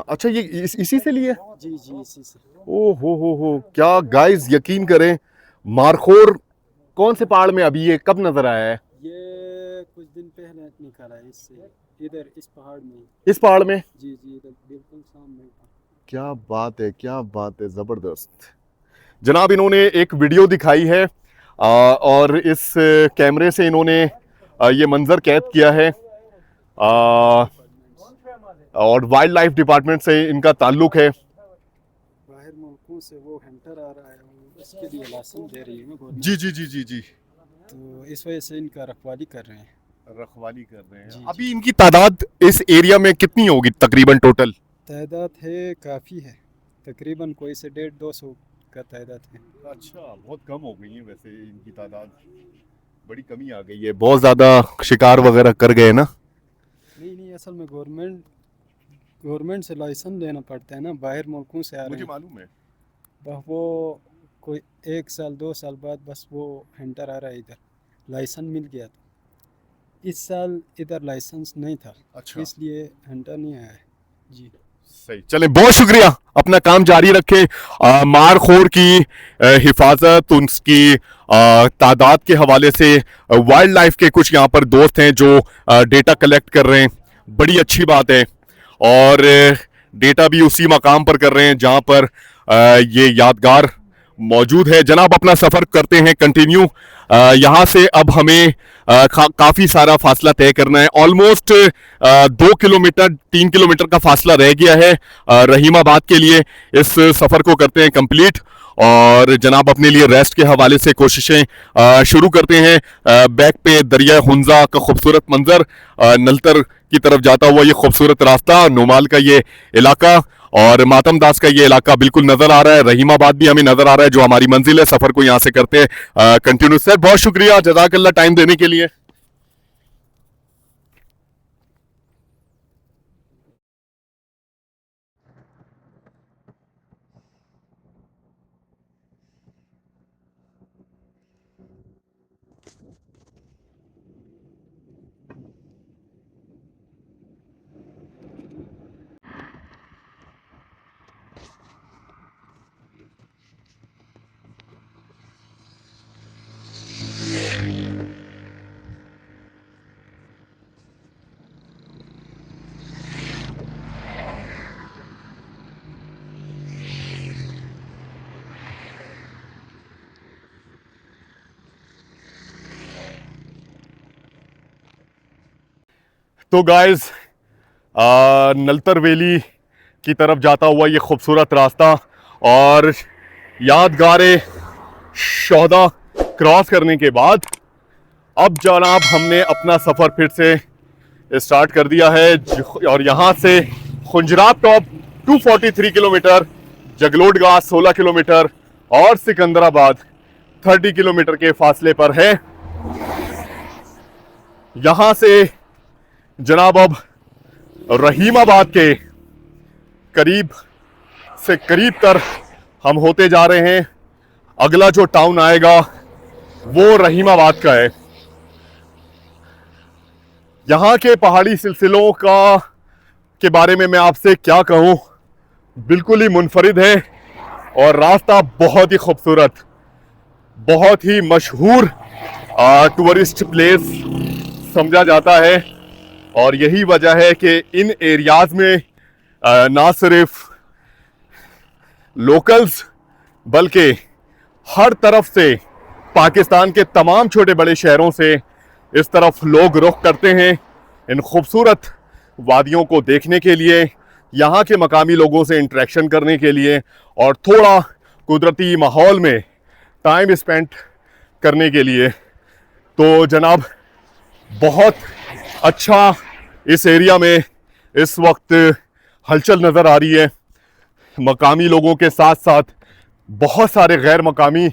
अच्छा, ये इसी से लिए? जी जी इसी से। ओ हो, क्या गाइस, यकीन करें, मारखोर कौन से पहाड़ में? अभी ये कब नजर आया है? ये कुछ दिन पहले निकला है इससे, इधर इस पहाड़ में। इस पहाड़ में? जी जी इधर बिल्कुल सामने। क्या बात है, क्या बात है, जबरदस्त। जनाब, इन्होंने एक वीडियो दिखाई है और इस कैमरे से इन्होंने ये मंजर कैद किया है और वाइल्ड लाइफ डिपार्टमेंट से इनका ताल्लुक है। बाहर मुल्कों से वो हंटर आ रहा है, उसके लिए लाइसेंस दे रही है गवर्नमेंट। जी जी जी जी जी, तो इस वजह से इनका रखवाली कर रहे हैं। रखवाली कर रहे हैं। जी, अभी इनकी तादाद इस एरिया में कितनी होगी तकरीबन टोटल? तादाद है काफ़ी है, तकरीबन कोई से 150-200 का तादाद है। अच्छा, बहुत कम हो गई है वैसे इनकी तादाद, बड़ी कमी आ गई है। बहुत ज़्यादा शिकार वगैरह कर गए ना? नहीं असल में गवर्नमेंट से लाइसेंस लेना पड़ता है ना, बाहर मुल्कों से आ रहे मुझे हैं। मालूम है। बस वो कोई 1 साल 2 साल बाद बस वो हंटर आ रहा है, इधर लाइसेंस मिल गया था। इस साल इधर लाइसेंस नहीं था, अच्छा, इसलिए हंटर नहीं आया है। जी सही, चले, बहुत शुक्रिया, अपना काम जारी रखें। मारखोर की हिफाजत, उसकी तादाद के हवाले से वाइल्ड लाइफ के कुछ यहाँ पर दोस्त हैं जो डेटा कलेक्ट कर रहे हैं, बड़ी अच्छी बात है। और डेटा भी उसी मकाम पर कर रहे हैं जहाँ पर ये यादगार मौजूद है। जनाब, अपना सफ़र करते हैं कंटिन्यू। यहाँ से अब हमें काफ़ी सारा फासला तय करना है। ऑलमोस्ट 2 किलोमीटर 3 किलोमीटर का फासला रह गया है रहीमाबाद के लिए। इस सफ़र को करते हैं कंप्लीट और जनाब अपने लिए रेस्ट के हवाले से कोशिशें शुरू करते हैं। बैक पे दरिया हुंजा का खूबसूरत मंजर, नलतर की तरफ जाता हुआ ये खूबसूरत रास्ता, नोमाल का ये इलाका और मातम दास का ये इलाका बिल्कुल नजर आ रहा है। रहीमाबाद भी हमें नजर आ रहा है जो हमारी मंजिल है। सफर को यहाँ से करते हैं कंटिन्यू। सर बहुत शुक्रिया, जज़ाकल्लाह टाइम देने के लिए। तो गाइस, नलतर वैली की तरफ जाता हुआ ये खूबसूरत रास्ता और यादगार शोहदा क्रॉस करने के बाद अब जनाब हमने अपना सफ़र फिर से स्टार्ट कर दिया है। और यहाँ से खुंजरात टॉप 243 किलोमीटर, जगलोट घास 16 किलोमीटर और सिकंदराबाद 30 किलोमीटर के फासले पर है। यहाँ से जनाब अब रहीमाबाद के करीब से करीब तर हम होते जा रहे हैं। अगला जो टाउन आएगा वो रहीमाबाद का है। यहाँ के पहाड़ी सिलसिलों के बारे में मैं आपसे क्या कहूँ, बिल्कुल ही मुनफरिद है और रास्ता बहुत ही खूबसूरत, बहुत ही मशहूर टूरिस्ट प्लेस समझा जाता है। और यही वजह है कि इन एरियाज में ना सिर्फ लोकल्स बल्कि हर तरफ से पाकिस्तान के तमाम छोटे बड़े शहरों से इस तरफ लोग रुख करते हैं इन खूबसूरत वादियों को देखने के लिए, यहाँ के मकामी लोगों से इंटरेक्शन करने के लिए और थोड़ा कुदरती माहौल में टाइम स्पेंड करने के लिए। तो जनाब बहुत अच्छा इस एरिया में इस वक्त हलचल नज़र आ रही है। मकामी लोगों के साथ साथ बहुत सारे गैर मकामी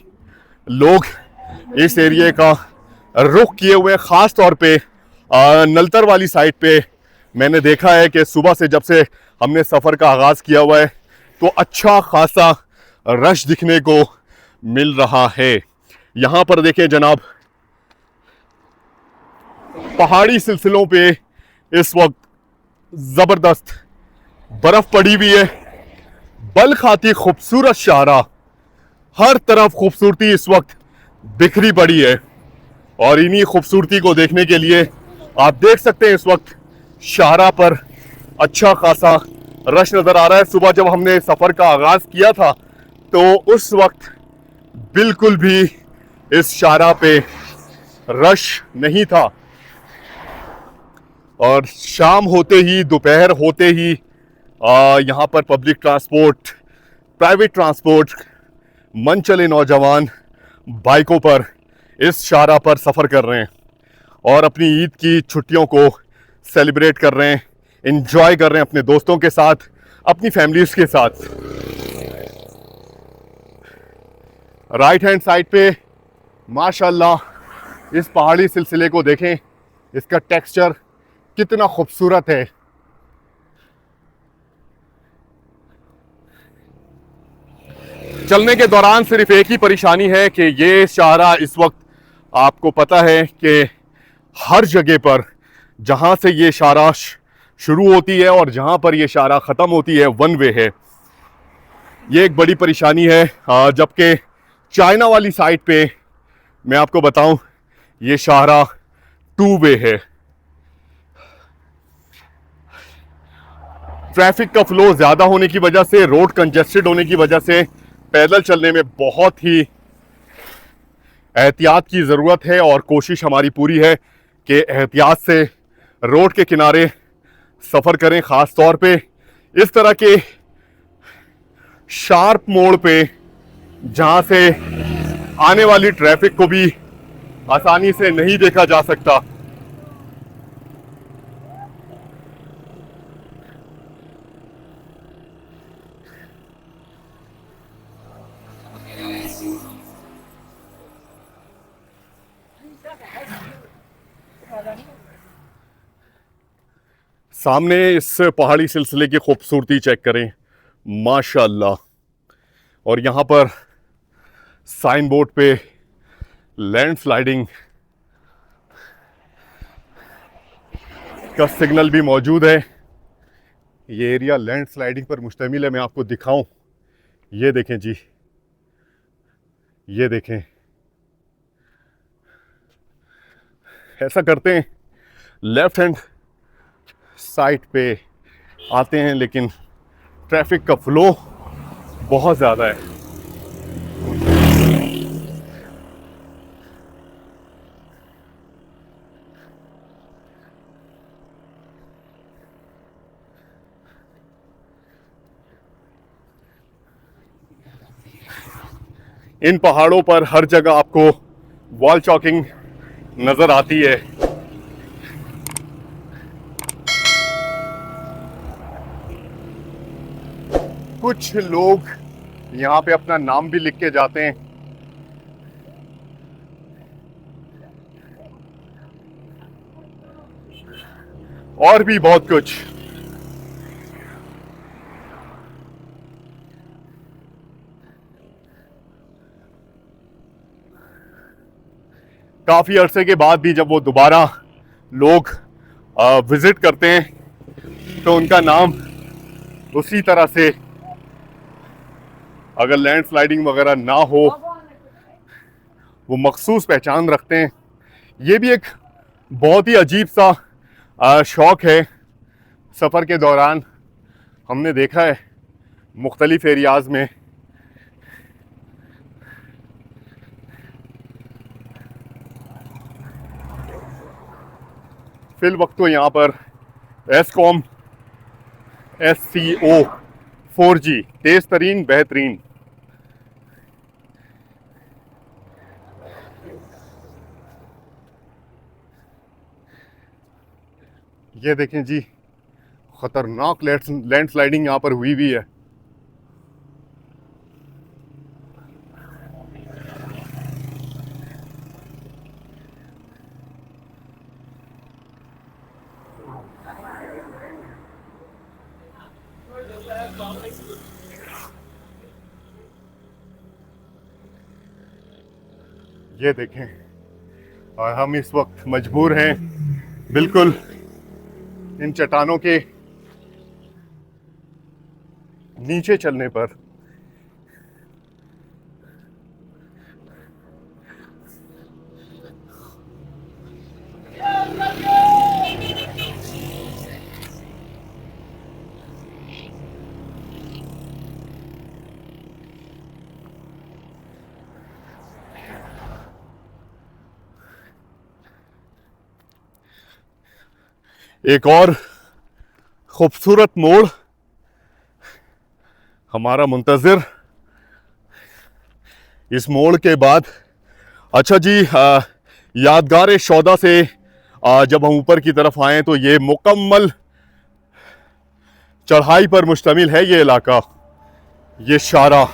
लोग इस एरिया का रुख किए हुए। ख़ास तौर पे नलतर वाली साइड पे मैंने देखा है कि सुबह से जब से हमने सफ़र का आगाज़ किया हुआ है तो अच्छा खासा रश दिखने को मिल रहा है। यहाँ पर देखें जनाब, पहाड़ी सिलसिलों पे इस वक्त ज़बरदस्त बर्फ़ पड़ी हुई है। बल्ख आती खूबसूरत शाहरा, हर तरफ खूबसूरती इस वक्त बिखरी पड़ी है और इन्हीं खूबसूरती को देखने के लिए आप देख सकते हैं इस वक्त शाहरा पर अच्छा खासा रश नज़र आ रहा है। सुबह जब हमने सफ़र का आगाज़ किया था तो उस वक्त बिल्कुल भी इस शाहरा पे रश नहीं था और शाम होते ही, दोपहर होते ही यहाँ पर पब्लिक ट्रांसपोर्ट, प्राइवेट ट्रांसपोर्ट, मन चले नौजवान बाइकों पर इस शाहरा पर सफ़र कर रहे हैं और अपनी ईद की छुट्टियों को सेलिब्रेट कर रहे हैं, एंजॉय कर रहे हैं अपने दोस्तों के साथ, अपनी फैमिलीज के साथ। राइट हैंड साइड पे माशाल्लाह इस पहाड़ी सिलसिले को देखें, इसका टेक्सचर कितना खूबसूरत है। चलने के दौरान सिर्फ एक ही परेशानी है कि ये शाहरा इस वक्त आपको पता है कि हर जगह पर जहाँ से ये शाहरा शुरू होती है और जहाँ पर ये शाहरा ख़त्म होती है वन वे है। ये एक बड़ी परेशानी है। जबकि चाइना वाली साइड पे मैं आपको बताऊं ये शाहरा टू वे है। ट्रैफिक का फ्लो ज़्यादा होने की वजह से, रोड कंजेस्टेड होने की वजह से पैदल चलने में बहुत ही एहतियात की ज़रूरत है और कोशिश हमारी पूरी है कि एहतियात से रोड के किनारे सफ़र करें। ख़ास तौर पे इस तरह के शार्प मोड़ पे जहाँ से आने वाली ट्रैफिक को भी आसानी से नहीं देखा जा सकता। सामने इस पहाड़ी सिलसिले की खूबसूरती चेक करें माशाल्लाह। और यहाँ पर साइन बोर्ड पे लैंडस्लाइडिंग का सिग्नल भी मौजूद है। ये एरिया लैंडस्लाइडिंग पर मुश्तमिल है। मैं आपको दिखाऊं, ये देखें जी, ये देखें। ऐसा करते हैं, लेफ्ट हैंड साइड पे आते हैं, लेकिन ट्रैफिक का फ्लो बहुत ज़्यादा है। इन पहाड़ों पर हर जगह आपको वॉल चॉकिंग नज़र आती है। कुछ लोग यहाँ पे अपना नाम भी लिख के जाते हैं। और भी बहुत कुछ। काफ़ी अरसे के बाद भी जब वो दोबारा लोग विज़िट करते हैं तो उनका नाम उसी तरह से, अगर लैंडस्लाइडिंग वगैरह ना हो, वो मखसूस पहचान रखते हैं। ये भी एक बहुत ही अजीब सा शौक़ है। सफ़र के दौरान हमने देखा है मुख्तलिफ एरियाज़ में फिल वक्त तो यहाँ पर एसकॉम SCO 4G तेज़ तरीन बेहतरीन। ये देखें जी, ख़तरनाक लैंडस्लाइडिंग यहाँ पर हुई भी है। ये देखें, और हम इस वक्त मजबूर हैं बिल्कुल इन चट्टानों के नीचे चलने पर। एक और खूबसूरत मोड़ हमारा मुंतज़िर। इस मोड़ के बाद अच्छा जी, यादगार शौदा से जब हम ऊपर की तरफ आए तो ये मुकम्मल चढ़ाई पर मुश्तमिल है ये इलाका, ये शारा।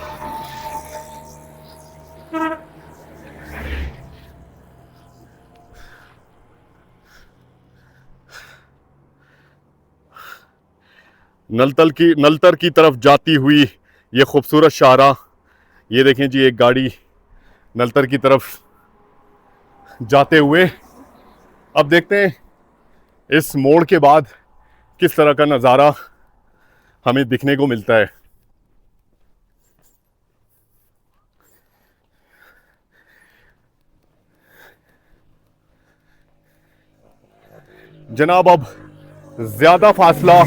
नलतर की तरफ जाती हुई ये खूबसूरत शारा। ये देखें जी, एक गाड़ी नलतर की तरफ जाते हुए। अब देखते हैं इस मोड़ के बाद किस तरह का नज़ारा हमें दिखने को मिलता है। जनाब, अब ज़्यादा फासला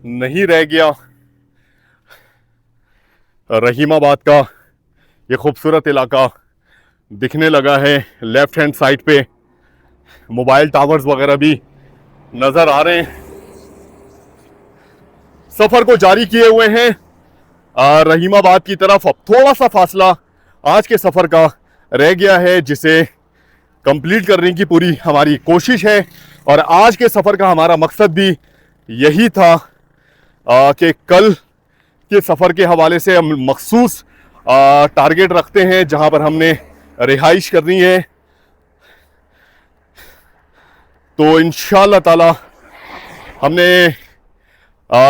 नहीं रह गया। रहीमाबाद का ये खूबसूरत इलाका दिखने लगा है। लेफ्ट हैंड साइड पे मोबाइल टावर्स वगैरह भी नज़र आ रहे हैं। सफ़र को जारी किए हुए हैं रहीमाबाद की तरफ। अब थोड़ा सा फासला आज के सफ़र का रह गया है, जिसे कंप्लीट करने की पूरी हमारी कोशिश है। और आज के सफ़र का हमारा मकसद भी यही था कि कल के सफ़र के हवाले से हम मखसूस टारगेट रखते हैं जहां पर हमने रिहाइश करनी है। तो इंशाअल्लाह ताला हमने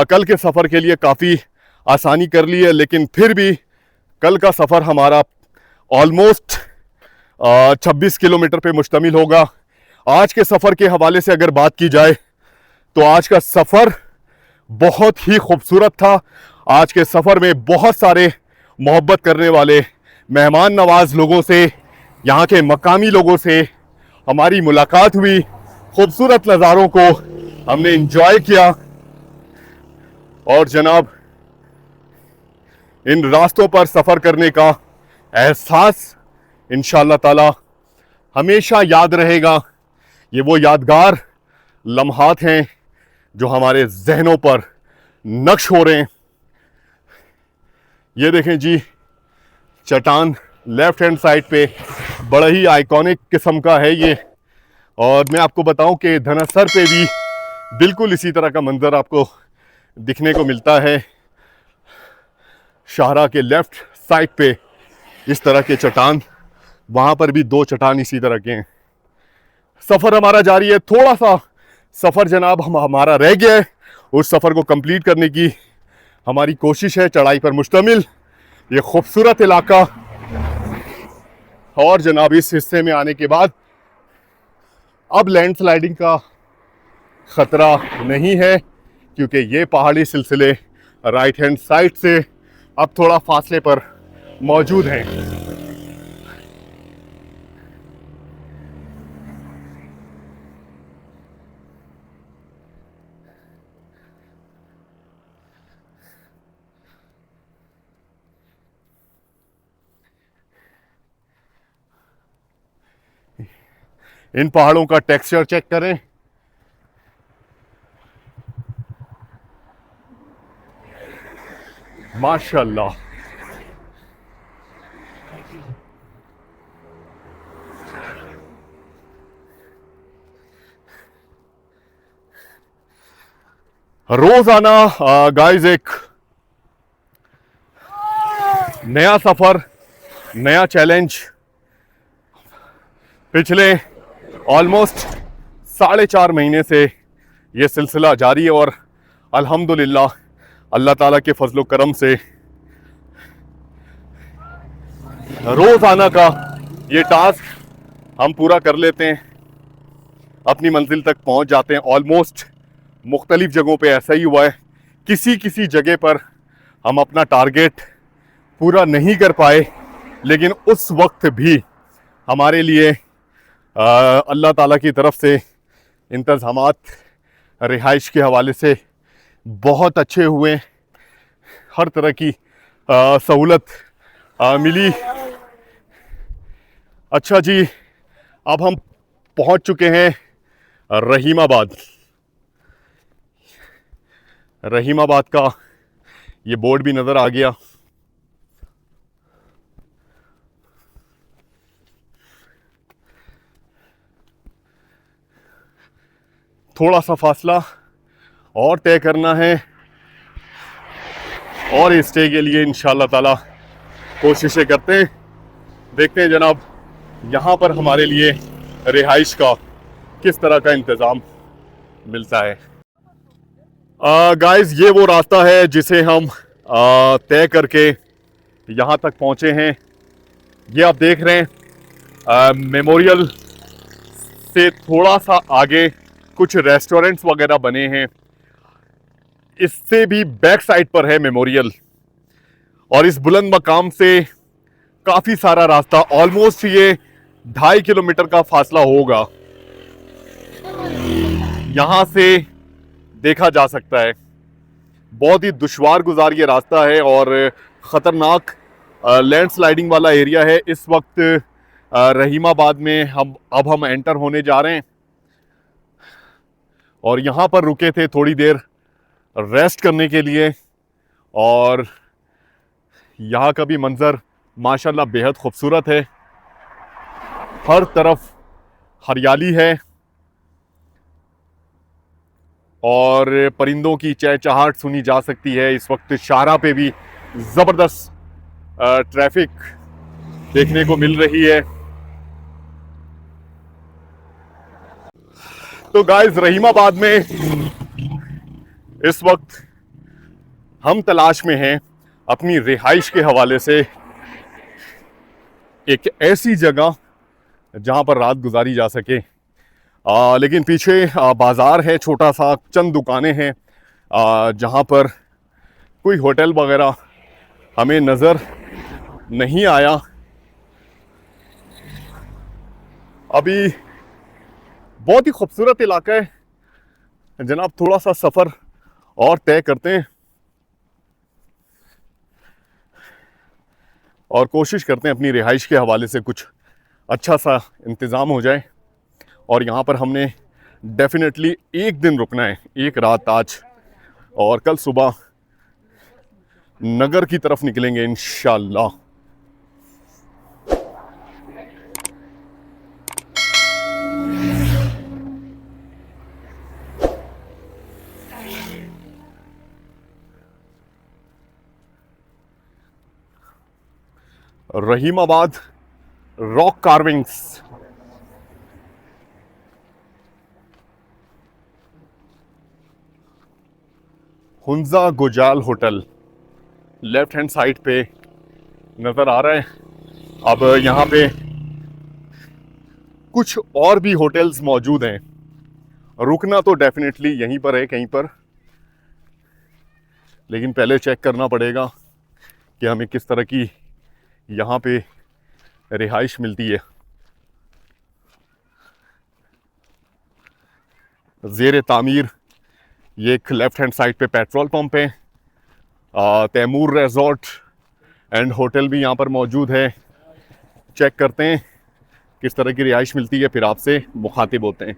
कल के सफ़र के लिए काफ़ी आसानी कर ली है, लेकिन फिर भी कल का सफ़र हमारा ऑलमोस्ट 26 किलोमीटर पे मुश्तमिल होगा। आज के सफ़र के हवाले से अगर बात की जाए तो आज का सफ़र बहुत ही खूबसूरत था। आज के सफ़र में बहुत सारे मोहब्बत करने वाले मेहमान नवाज लोगों से, यहाँ के मकामी लोगों से हमारी मुलाकात हुई। खूबसूरत नज़ारों को हमने इंजॉय किया। और जनाब, इन रास्तों पर सफ़र करने का एहसास इंशाअल्लाह ताला हमेशा याद रहेगा। ये वो यादगार लम्हात हैं जो हमारे जहनों पर नक्श हो रहे हैं। ये देखें जी, चट्टान लेफ्ट हैंड साइड पे बड़ा ही आइकॉनिक किस्म का है ये। और मैं आपको बताऊं कि धनासर पे भी बिल्कुल इसी तरह का मंजर आपको दिखने को मिलता है। शाहरा के लेफ्ट साइड पे इस तरह के चट्टान, वहाँ पर भी 2 चट्टान इसी तरह के हैं। सफ़र हमारा जारी है। थोड़ा सा सफ़र जनाब हमारा रह गया है, उस सफ़र को कंप्लीट करने की हमारी कोशिश है। चढ़ाई पर मुश्तमिल ये खूबसूरत इलाका और जनाब इस हिस्से में आने के बाद अब लैंडस्लाइडिंग का ख़तरा नहीं है, क्योंकि ये पहाड़ी सिलसिले राइट हैंड साइड से अब थोड़ा फासले पर मौजूद हैं। इन पहाड़ों का टेक्सचर चेक करें, माशाल्लाह। रोजाना गाइस एक नया सफर, नया चैलेंज। पिछले ऑलमोस्ट 4.5 महीने से ये सिलसिला जारी है और अल्हम्दुलिल्लाह अल्लाह ताला के फजलो करम से रोजाना का ये टास्क हम पूरा कर लेते हैं, अपनी मंजिल तक पहुंच जाते हैं। ऑलमोस्ट मुख्तलिफ जगहों पे ऐसा ही हुआ है, किसी किसी जगह पर हम अपना टारगेट पूरा नहीं कर पाए, लेकिन उस वक्त भी हमारे लिए अल्लाह ताला की तरफ से इंतज़ामात रिहाइश के हवाले से बहुत अच्छे हुए, हर तरह की सहूलत मिली। अच्छा जी, अब हम पहुंच चुके हैं रहीमाबाद। रहीमाबाद का ये बोर्ड भी नज़र आ गया। थोड़ा सा फासला और तय करना है और इस स्टे के लिए इंशाअल्लाह ताला कोशिशें करते हैं। देखते हैं जनाब यहाँ पर हमारे लिए रिहाइश का किस तरह का इंतज़ाम मिलता है। गाइस ये वो रास्ता है जिसे हम तय करके यहाँ तक पहुँचे हैं। ये आप देख रहे हैं मेमोरियल से थोड़ा सा आगे कुछ रेस्टोरेंट्स वगैरह बने हैं, इससे भी बैक साइड पर है मेमोरियल। और इस बुलंद मकाम से काफ़ी सारा रास्ता, ऑलमोस्ट ये 2.5 किलोमीटर का फासला होगा, यहाँ से देखा जा सकता है। बहुत ही दुश्वार गुजार ये रास्ता है और ख़तरनाक लैंडस्लाइडिंग वाला एरिया है। इस वक्त रहीमाबाद में अब हम एंटर होने जा रहे हैं और यहाँ पर रुके थे थोड़ी देर रेस्ट करने के लिए। और यहाँ का भी मंज़र माशाल्लाह बेहद खूबसूरत है, हर तरफ हरियाली है और परिंदों की चहचहाहट सुनी जा सकती है। इस वक्त शाहराह पे भी ज़बरदस्त ट्रैफिक देखने को मिल रही है। तो गाइस रहीमाबाद में इस वक्त हम तलाश में हैं अपनी रिहाइश के हवाले से एक ऐसी जगह जहां पर रात गुजारी जा सके। लेकिन पीछे बाज़ार है छोटा सा, चंद दुकानें हैं जहां पर कोई होटल वगैरह हमें नज़र नहीं आया अभी। बहुत ही खूबसूरत इलाका है जनाब, थोड़ा सा सफ़र और तय करते हैं और कोशिश करते हैं अपनी रिहाइश के हवाले से कुछ अच्छा सा इंतज़ाम हो जाए। और यहाँ पर हमने डेफिनेटली एक दिन रुकना है, एक रात आज, और कल सुबह नगर की तरफ निकलेंगे इंशाअल्लाह। Rahimabad rock carvings. Hunza Gojal hotel left hand side पे नज़र आ रहा है। अब यहाँ पे कुछ और भी होटल्स मौजूद हैं। रुकना तो डेफिनेटली यहीं पर है कहीं पर, लेकिन पहले चेक करना पड़ेगा कि हमें किस तरह की यहाँ पे रिहाइश मिलती है। ज़ेर तामीर ये एक लेफ्ट हैंड साइड पे पेट्रोल पंप है। तैमूर रिजॉर्ट एंड होटल भी यहाँ पर मौजूद है। चेक करते हैं किस तरह की रिहाइश मिलती है, फिर आपसे मुखातिब होते हैं।